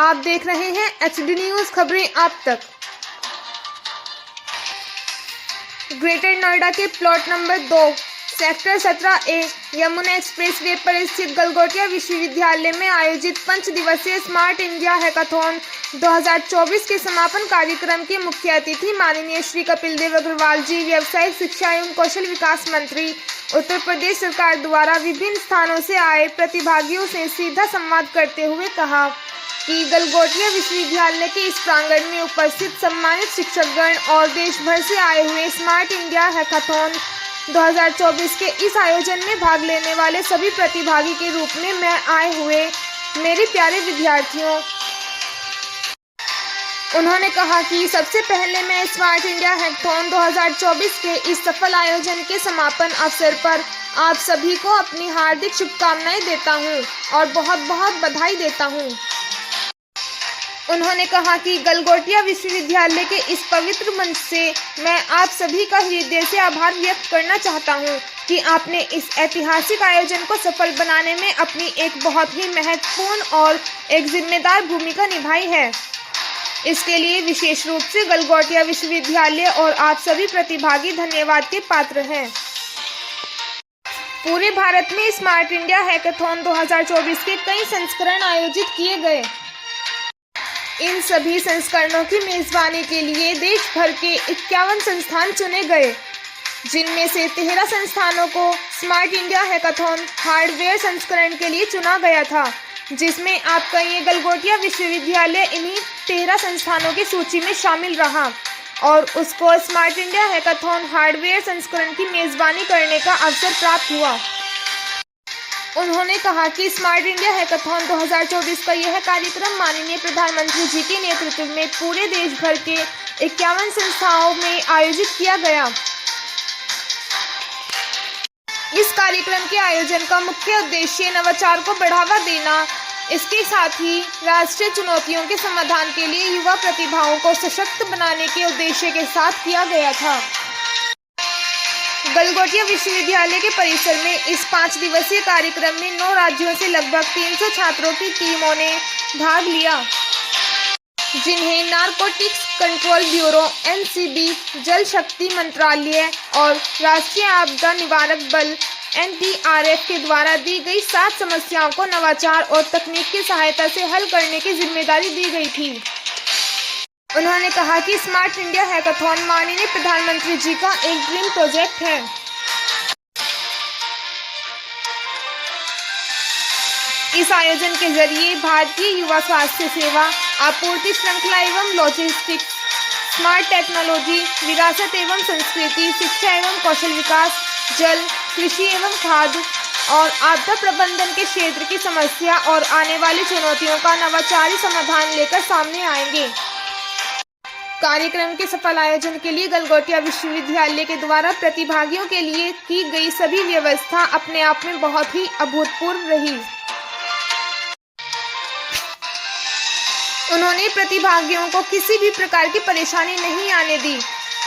आप देख रहे हैं HD न्यूज खबरें आप तक। ग्रेटर नोएडा के plot number 2 sector 17A Yamuna express way पर स्थित गलगोटिया विश्वविद्यालय में आयोजित 5 दिवसीय स्मार्ट इंडिया हैकाथॉन 2024 के समापन कार्यक्रम के मुख्य अतिथि माननीय श्री कपिल देव अग्रवाल जी, व्यवसायिक शिक्षा एवं कौशल विकास मंत्री, उत्तर प्रदेश सरकार द्वारा विभिन्न स्थानों से आए प्रतिभागियों से सीधा संवाद करते हुए कहा कि गलगोटिया विश्वविद्यालय के इस प्रांगण में उपस्थित सम्मानित शिक्षकगण और देश भर से आए हुए स्मार्ट इंडिया हैकाथॉन 2024 के इस आयोजन में भाग लेने वाले सभी प्रतिभागी के रूप में मैं आए हुए मेरे प्यारे विद्यार्थियों, उन्होंने कहा कि सबसे पहले मैं स्मार्ट इंडिया हैकाथॉन 2024 के इस सफल आयोजन के समापन अवसर पर आप सभी को अपनी हार्दिक शुभकामनाएं देता हूं और बहुत बहुत बधाई देता हूं। उन्होंने कहा कि गलगोटिया विश्वविद्यालय के इस पवित्र मंच से मैं आप सभी का हृदय से आभार व्यक्त करना चाहता हूं कि आपने इस ऐतिहासिक आयोजन को सफल बनाने में अपनी एक बहुत ही महत्वपूर्ण और एक जिम्मेदार भूमिका निभाई है। इसके लिए विशेष रूप से गलगोटिया विश्वविद्यालय और आप सभी प्रतिभागी धन्यवाद के पात्र हैं। पूरे भारत में स्मार्ट इंडिया हैकाथॉन 2024 के कई संस्करण आयोजित किए गए। इन सभी संस्करणों की मेजबानी के लिए देश भर के 51 संस्थान चुने गए, जिनमें से 13 संस्थानों को स्मार्ट इंडिया हैकाथॉन हार्डवेयर संस्करण के लिए चुना गया था, जिसमें आपका ये गलगोटिया विश्वविद्यालय इन्हीं 13 संस्थानों की सूची में शामिल रहा और उसको स्मार्ट इंडिया हैकाथॉन हार्डवेयर संस्करण की मेजबानी करने का अवसर प्राप्त हुआ। उन्होंने कहा कि स्मार्ट इंडिया हैकाथॉन 2024 का यह कार्यक्रम माननीय प्रधानमंत्री जी के नेतृत्व में पूरे देश भर के 51 संस्थाओं में आयोजित किया गया। इस कार्यक्रम के आयोजन का मुख्य उद्देश्य नवाचार को बढ़ावा देना, इसके साथ ही राष्ट्रीय चुनौतियों के समाधान के लिए युवा प्रतिभाओं को सशक्त बनाने के उद्देश्य के साथ किया गया था। गलगोटिया विश्वविद्यालय के परिसर में इस 5 दिवसीय कार्यक्रम में 9 राज्यों से लगभग 300 छात्रों की टीमों ने भाग लिया, जिन्हें नारकोटिक्स कंट्रोल ब्यूरो NCB, जल शक्ति मंत्रालय और राष्ट्रीय आपदा निवारक बल NDRF के द्वारा दी गई 7 समस्याओं को नवाचार और तकनीक की सहायता से हल करने की जिम्मेदारी दी गई थी। उन्होंने कहा कि स्मार्ट इंडिया हैकाथॉन माननीय प्रधानमंत्री जी का एक ड्रीम प्रोजेक्ट है। इस आयोजन के जरिए भारतीय युवा स्वास्थ्य सेवा, आपूर्ति श्रृंखला एवं लॉजिस्टिक्स, स्मार्ट टेक्नोलॉजी, विरासत एवं संस्कृति, शिक्षा एवं कौशल विकास, जल, कृषि एवं खाद्य और आपदा प्रबंधन के क्षेत्र की समस्या और आने वाली चुनौतियों का नवाचारी समाधान लेकर सामने आएंगे। कार्यक्रम के सफल आयोजन के लिए गलगोटिया विश्वविद्यालय के द्वारा प्रतिभागियों के लिए की गई सभी व्यवस्था अपने आप में बहुत ही अभूतपूर्व रही। उन्होंने प्रतिभागियों को किसी भी प्रकार की परेशानी नहीं आने दी।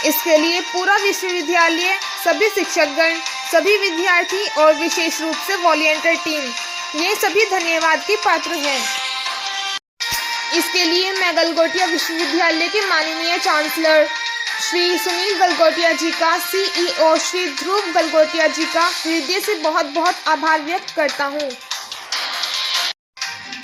इसके लिए पूरा विश्वविद्यालय, सभी शिक्षकगण, सभी विद्यार्थी और विशेष रूप से वॉलंटियर टीम, ये सभी धन्यवाद के पात्र हैं। इसके लिए मैं गलगोटिया विश्वविद्यालय के माननीय चांसलर श्री सुनील गलगोटिया जी का, CEO श्री ध्रुव गलगोटिया जी का हृदय से बहुत बहुत आभार व्यक्त करता हूँ।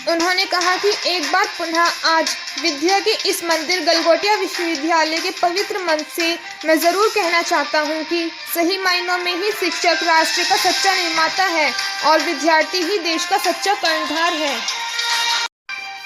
उन्होंने कहा कि एक बार पुनः आज विद्या के इस मंदिर गलगोटिया विश्वविद्यालय के पवित्र मंच से मैं जरूर कहना चाहता हूँ कि सही मायनों में ही शिक्षक राष्ट्र का सच्चा निर्माता है और विद्यार्थी ही देश का सच्चा कर्णधार है।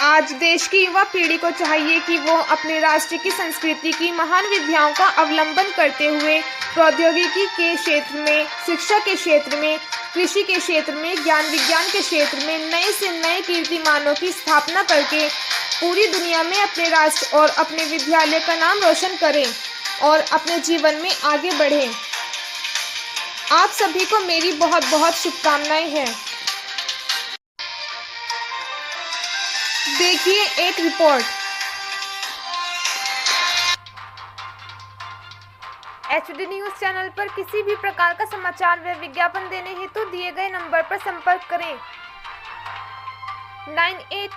आज देश की युवा पीढ़ी को चाहिए कि वो अपने राष्ट्र की संस्कृति की महान विद्याओं का अवलंबन करते हुए प्रौद्योगिकी के क्षेत्र में, शिक्षा के क्षेत्र में, कृषि के क्षेत्र में, ज्ञान विज्ञान के क्षेत्र में नए से नए कीर्तिमानों की स्थापना करके पूरी दुनिया में अपने राष्ट्र और अपने विद्यालय का नाम रोशन करें और अपने जीवन में आगे बढ़ें। आप सभी को मेरी बहुत बहुत शुभकामनाएं हैं। देखिए एक रिपोर्ट। HD न्यूज चैनल पर किसी भी प्रकार का समाचार व विज्ञापन देने हेतु दिए गए नंबर पर संपर्क करें। 98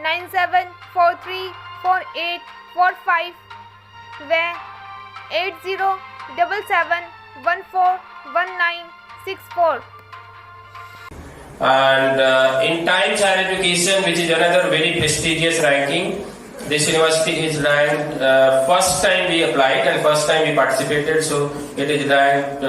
97434845 व 8077141964. And in Times Higher Education, which is another very prestigious ranking, this university is ranked, first time we applied and first time we participated, so it is ranked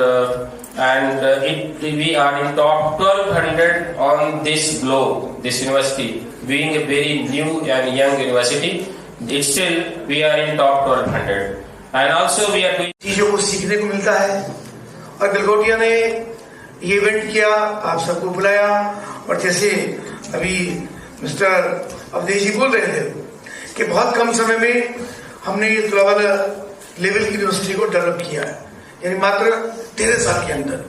we are in top 1200 on this globe. This university, being a very new and young university, it's still we are in top 1200. And also we are doing चीजों को सीखने को मिलता है। और गलगोटिया ने ये event किया, आप सबको बुलाया, और जैसे अभी मिस्टर अवधेश जी बोल रहे थे कि बहुत कम समय में हमने ये ग्लोबल लेवल की यूनिवर्सिटी को डेवलप किया है, यानी मात्र 13 साल के अंदर।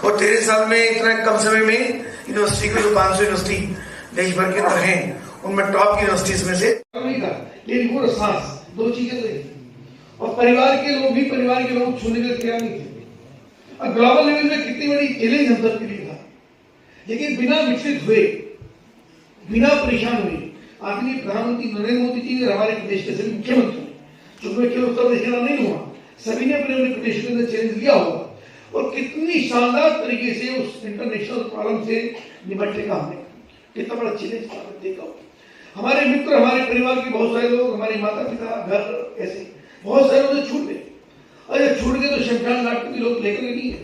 और 13 साल में इतना कम समय में यूनिवर्सिटी को जो 500 यूनिवर्सिटी देश भर के अंदर हैं, उनमें टॉप की यूनिवर्सिटीज में से लेकिन वो सांस दो चीजें रही। और परिवार के लोग छूने के लिए तैयार नहीं थे। और ग्लोबल लेवल में कितनी बड़ी चैलेंज हम सबके लिए था, लेकिन बिना विचलित हुए, बिना परेशान हुए, आदरणीय प्रधानमंत्री नरेंद्र मोदी जी ने हमारे प्रदेश के सभी मुख्यमंत्री, चूंकि मैं केवल उत्तर प्रदेश का नहीं हुआ, सभी ने अपने अपने प्रदेश के अंदर चैलेंज लिया होगा, और कितनी शानदार तरीके से उस इंटरनेशनल प्रॉब्लम से निपटने का हमने कितना बड़ा चैलेंज देखा। हमारे मित्र, हमारे परिवार के बहुत सारे लोग, हमारे माता पिता, घर, ऐसे बहुत सारे लोग छूट गए। और जब छूट गए तो शमशान घाट के लोग लेकर नहीं है,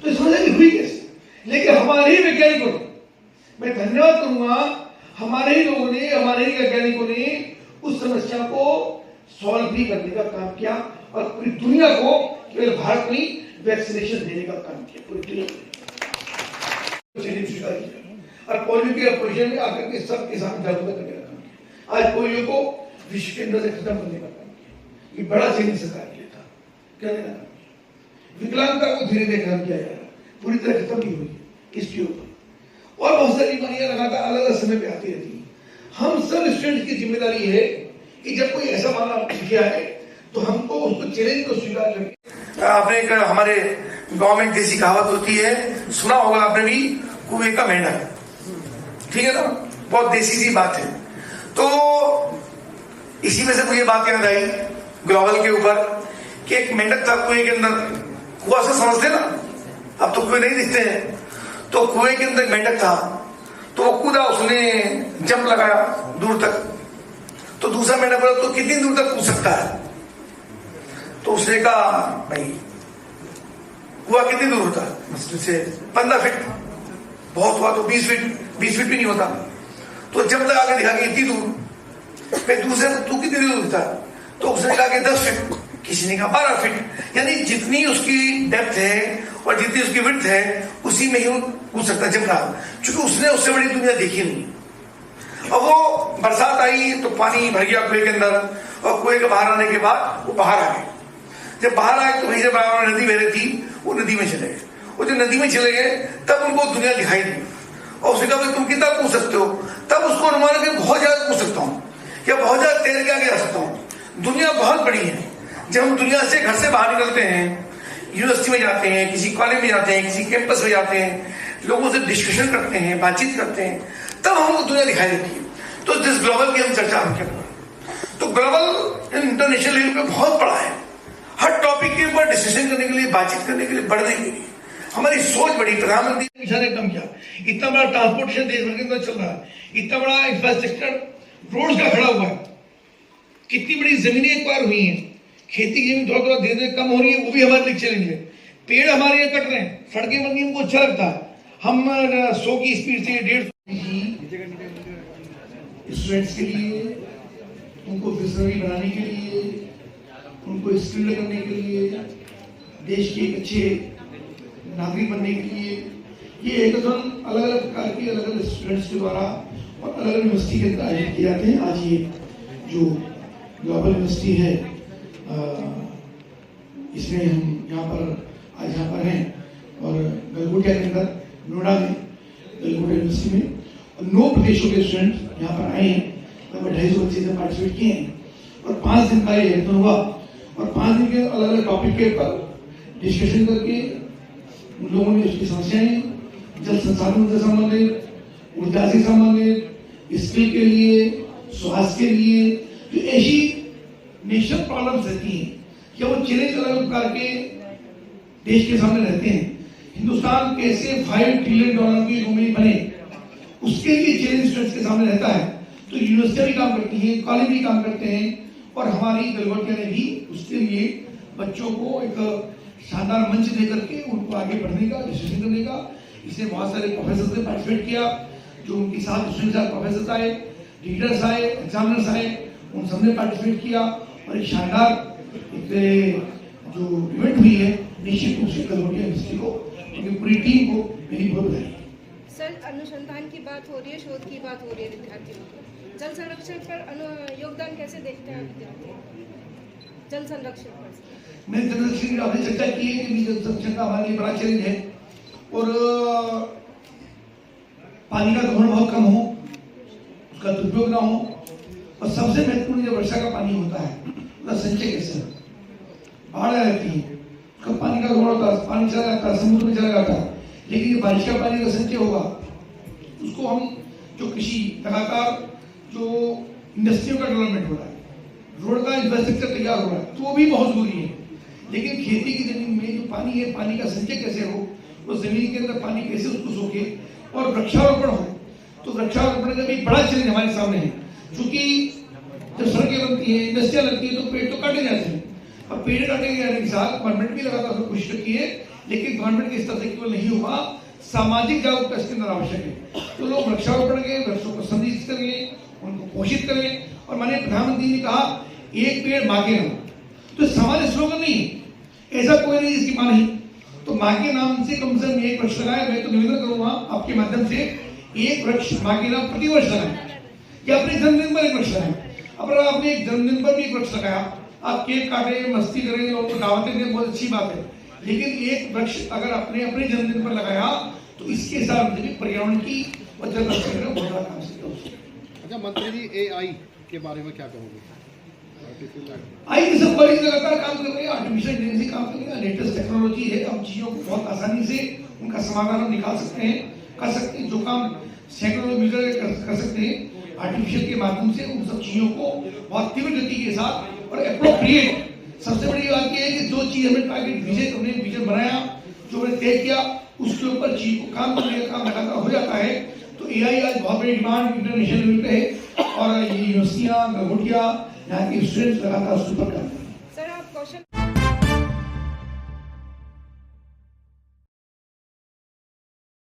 तो समझ हुई कैसे? लेकिन हमारे ही वैज्ञानिकों ने, मैं धन्यवाद करूंगा, हमारे ही लोगों ने, हमारे ही वैज्ञानिकों ने उस समस्या को सॉल्व भी करने का काम किया, और पूरी दुनिया को, केवल भारत में वैक्सीनेशन देने का काम किया, पूरी दुनिया में। और पोलियो के अपोजिशन में आकर के सबके सामने जागरूकता करने का काम किया। आज पोलियो को विश्व के अंदर से खत्म करने का काम किया, ये बड़ा चैलेंज सरकार के लिए था, करने का काम किया। विकलांगता को धीरे धीरे खत्म किया जा रहा है, पूरी तरह खत्म नहीं हुई इसके ऊपर। और बहुत सारी बीमारियां लगातार अलग अलग समय पे आती रहती है। हम सब स्टूडेंट्स की जिम्मेदारी है कि जब कोई ऐसा मामला किया है तो हमको उसको चैलेंज को स्वीकार करके। आपने हमारे गांव में जैसी कहावत होती है, सुना होगा आपने भी, कुएं का मेंढक, ठीक है ना, बहुत देसी सी बात है। तो इसी में से मुझे बात याद आई ग्लोबल के ऊपर कि एक मेंढक था कुएं के अंदर। कुआं से समझते ना, अब तो कुएं नहीं दिखते हैं, तो कुएं के अंदर मेंढक था, तो वो कूदा, उसने जंप लगाया दूर तक। तो दूसरा मेंढक बोला तो कितनी दूर तक कूद सकता है? तो उसने कहा भाई कुआं कितनी दूर होता है? मुश्किल से 15 फीट, बहुत हुआ तो 20 फीट भी नहीं होता। तो जब तक आगे दिखा कि इतनी दूर, फिर दूसरे तू कितनी दूर था? तो उसने कहा कि 10 फीट, किसी ने कहा 12 फीट। यानी जितनी उसकी डेप्थ है और जितनी उसकी विड्थ है, उसी में ही वो कूद सकता जब रहा, क्योंकि उसने उससे बड़ी दुनिया देखी नहीं। अब वो बरसात आई तो पानी भर गया कुएं के अंदर, और कुएं के बाहर आने के बाद वो बाहर आ गए। जब बाहर आए तो वहीं से बराबर नदी बह रही थी, वो नदी में चले गए। वो जब नदी में चले गए तब उनको दुनिया दिखाई दी, और उसने कहा तुम कितना कूद सकते हो? तब उसको अनुमान कि बहुत ज्यादा कूद सकता हूँ, या बहुत ज्यादा तैर के आगे आ सकता हूँ। दुनिया बहुत बड़ी है। जब हम दुनिया से घर से बाहर निकलते हैं, यूनिवर्सिटी में जाते हैं, किसी कॉलेज में जाते हैं, किसी कैंपस में जाते हैं, लोगों से डिस्कशन करते हैं, बातचीत करते हैं, तब हमको दुनिया दिखाई देती है। तो जिस ग्लोबल की हम चर्चा हम क्या, तो ग्लोबल इंटरनेशनल लेवल पे बहुत बड़ा है। हर टॉपिक के ऊपर डिस्कशन करने के लिए, बातचीत करने के लिए, बढ़ने के लिए हमारी सोच बड़ी। प्रधानमंत्री ने मिशन एकदम किया, इतना बड़ा ट्रांसपोर्टेशन देश भर के अंदर चल रहा है, इतना बड़ा इंफ्रास्ट्रक्चर रोड्स का खड़ा हुआ है, कितनी बड़ी जमीनें एक्वायर हुई हैं, खेती की जमीन थोड़ा थोड़ा धीरे धीरे कम हो रही है, वो भी हमारे लिए चैलेंज है। पेड़ हमारे यहाँ कट रहे हैं, सड़कें बन गई, हमको अच्छा लगता है, हम 100 की स्पीड से 150 स्टूडेंट्स के लिए, उनको विजनरी बनाने के लिए, उनको स्किल्ड करने के लिए, देश के एक अच्छे नागरिक बनने के लिए ये हैकाथॉन अलग अलग प्रकार के अलग अलग स्टूडेंट्स के द्वारा और अलग अलग यूनिवर्सिटी के अंदर आयोजित किए जाते हैं। आज ये जो ग्लोबल यूनिवर्सिटी है, इसमें हम यहाँ पर हैं, और गलगोटिया के अंदर नोएडा में गलगोटिया यूनिवर्सिटी में 9 प्रदेशों के स्टूडेंट यहाँ पर आए हैं। लगभग 250 बच्चे ने पार्टिसिपेट किए हैं, और 5 दिन का ये हैकाथॉन हुआ, और 5 दिन के अलग अलग टॉपिक के ऊपर डिस्कशन करके उन लोगों ने उसकी समस्याएं, जल संसाधन से संबंधित, ऊर्जा से संबंधित, स्किल के लिए, स्वास्थ्य के लिए, जो ऐसी नेशनल प्रॉब्लम्स रहती हैं कि वो चैलेंज अलग प्रकार के देश के सामने रहते हैं। हिंदुस्तान कैसे $5 ट्रिलियन की इकोनॉमी बने, उसके लिए चैलेंज स्टूडेंट्स के सामने रहता है। तो यूनिवर्सिटियां भी काम करती हैं, कॉलेज भी काम करते हैं, और हमारी गलगोटिया ने भी उसके लिए बच्चों को एक शानदार मंच देकर के उनको आगे बढ़ने का, डिस्कशन करने का, इसमें बहुत सारे प्रोफेसर ने पार्टिसिपेट किया, जो उनके साथ स्टूडेंट्स प्रोफेसर आए, रीडर्स आए, एग्जामिनर्स आए, उन सबने पार्टिसिपेट किया, और एक शानदार जो इवेंट हुई है, निश्चित रूप से गलगोटिया यूनिवर्सिटी को, उनकी पूरी टीम को मेरी बहुत बधाई। सर, अनुसंधान की बात हो रही है, शोध की बात हो रही है विद्यार्थियों को, जल संरक्षण पर योगदान कैसे देखते हैं विद्यार्थी? जल संरक्षण पर मैंने जल संरक्षण की आपने चर्चा की है कि जल संरक्षण का हमारे लिए बड़ा चैलेंज है, और पानी का दोहन बहुत कम हो, उसका दुरुपयोग ना हो, और सबसे महत्वपूर्ण जब वर्षा का पानी होता है उसका संचय कैसे हो। बाढ़ रहती है, उसका पानी का दोहन होता है, पानी चला जाता है, समुद्र में चला जाता है, लेकिन ये बारिश का पानी का संचय होगा, उसको हम जो कृषि लगातार जो इंडस्ट्रियों का डेवलपमेंट हो रहा है, रोड का इंफ्रास्ट्रक्चर तैयार हो रहा है, तो वो भी बहुत जरूरी है। लेकिन खेती की जमीन में जो पानी है, पानी का संचय कैसे हो, वो जमीन के अंदर पानी कैसे उसको सोखे, और वृक्षारोपण हो। तो वृक्षारोपण का भी बड़ा चैलेंज हमारे सामने है, क्योंकि जब सड़कें बनती है, इंडस्ट्रियां लगती है, तो पेड़ तो काटे जाते हैं, और पेड़ काटे जाने के साथ गवर्नमेंट भी लगातार कोशिश करती है, लेकिन गवर्नमेंट के स्तर से केवल नहीं होगा, सामाजिक जागरूकता इसके अंदर आवश्यक है। तो लोग वृक्षारोपण के, वृक्षों को संरक्षित करें, उनको पोषित करें, और माननीय प्रधानमंत्री ने कहा एक पेड़ मां के नाम, तो सामान्य स्लोगन नहीं, ऐसा कोई नहीं जिसकी मां नहीं, तो मां के नाम से कम से कम एक वृक्ष लगाए। मैं तो निवेदन करूंगा आपके माध्यम से, एक वृक्ष मां के नाम प्रतिवर्ष लगाए, या अपने जन्मदिन पर एक वृक्ष लगाए। अब अगर आपने एक जन्मदिन पर भी एक वृक्ष लगाया, आप केक काटे, मस्ती करें, लोगों को दावतें दें, बहुत अच्छी बात है, लेकिन एक वृक्ष अगर अपने अपने जन्मदिन पर लगाया, तो इसके साथ पर्यावरण की वजह बहुत बड़ा काम है। अच्छा मंत्री जी, AI के बारे में क्या कहोगे? आई सब बड़ी लगातार काम कर रहे हैं, आर्टिफिशियल इंटेलिजेंस काम कर रहे हैं, लेटेस्ट टेक्नोलॉजी है, हम चीजों को बहुत आसानी से उनका समाधान हम निकाल सकते हैं, कर सकते हैं, जो काम सैकड़ों मीटर कर सकते हैं आर्टिफिशियल के माध्यम से, उन सब चीजों को बहुत तीव्र गति के साथ और एप्रोप्रिएट। सबसे बड़ी बात यह है कि जो चीज हमें टारगेट विजन बनाया, जो हमने तय किया, उसके ऊपर चीज को काम करने का काम लगातार हो जाता है। तो AI आज बहुत बड़ी डिमांड इंटरनेशनल लेवल पे है, और ये यूनिवर्सिटियां, गलगोटिया, यहाँ के स्टूडेंट्स लगातार उसके ऊपर करते हैं। सर, आप क्वेश्चन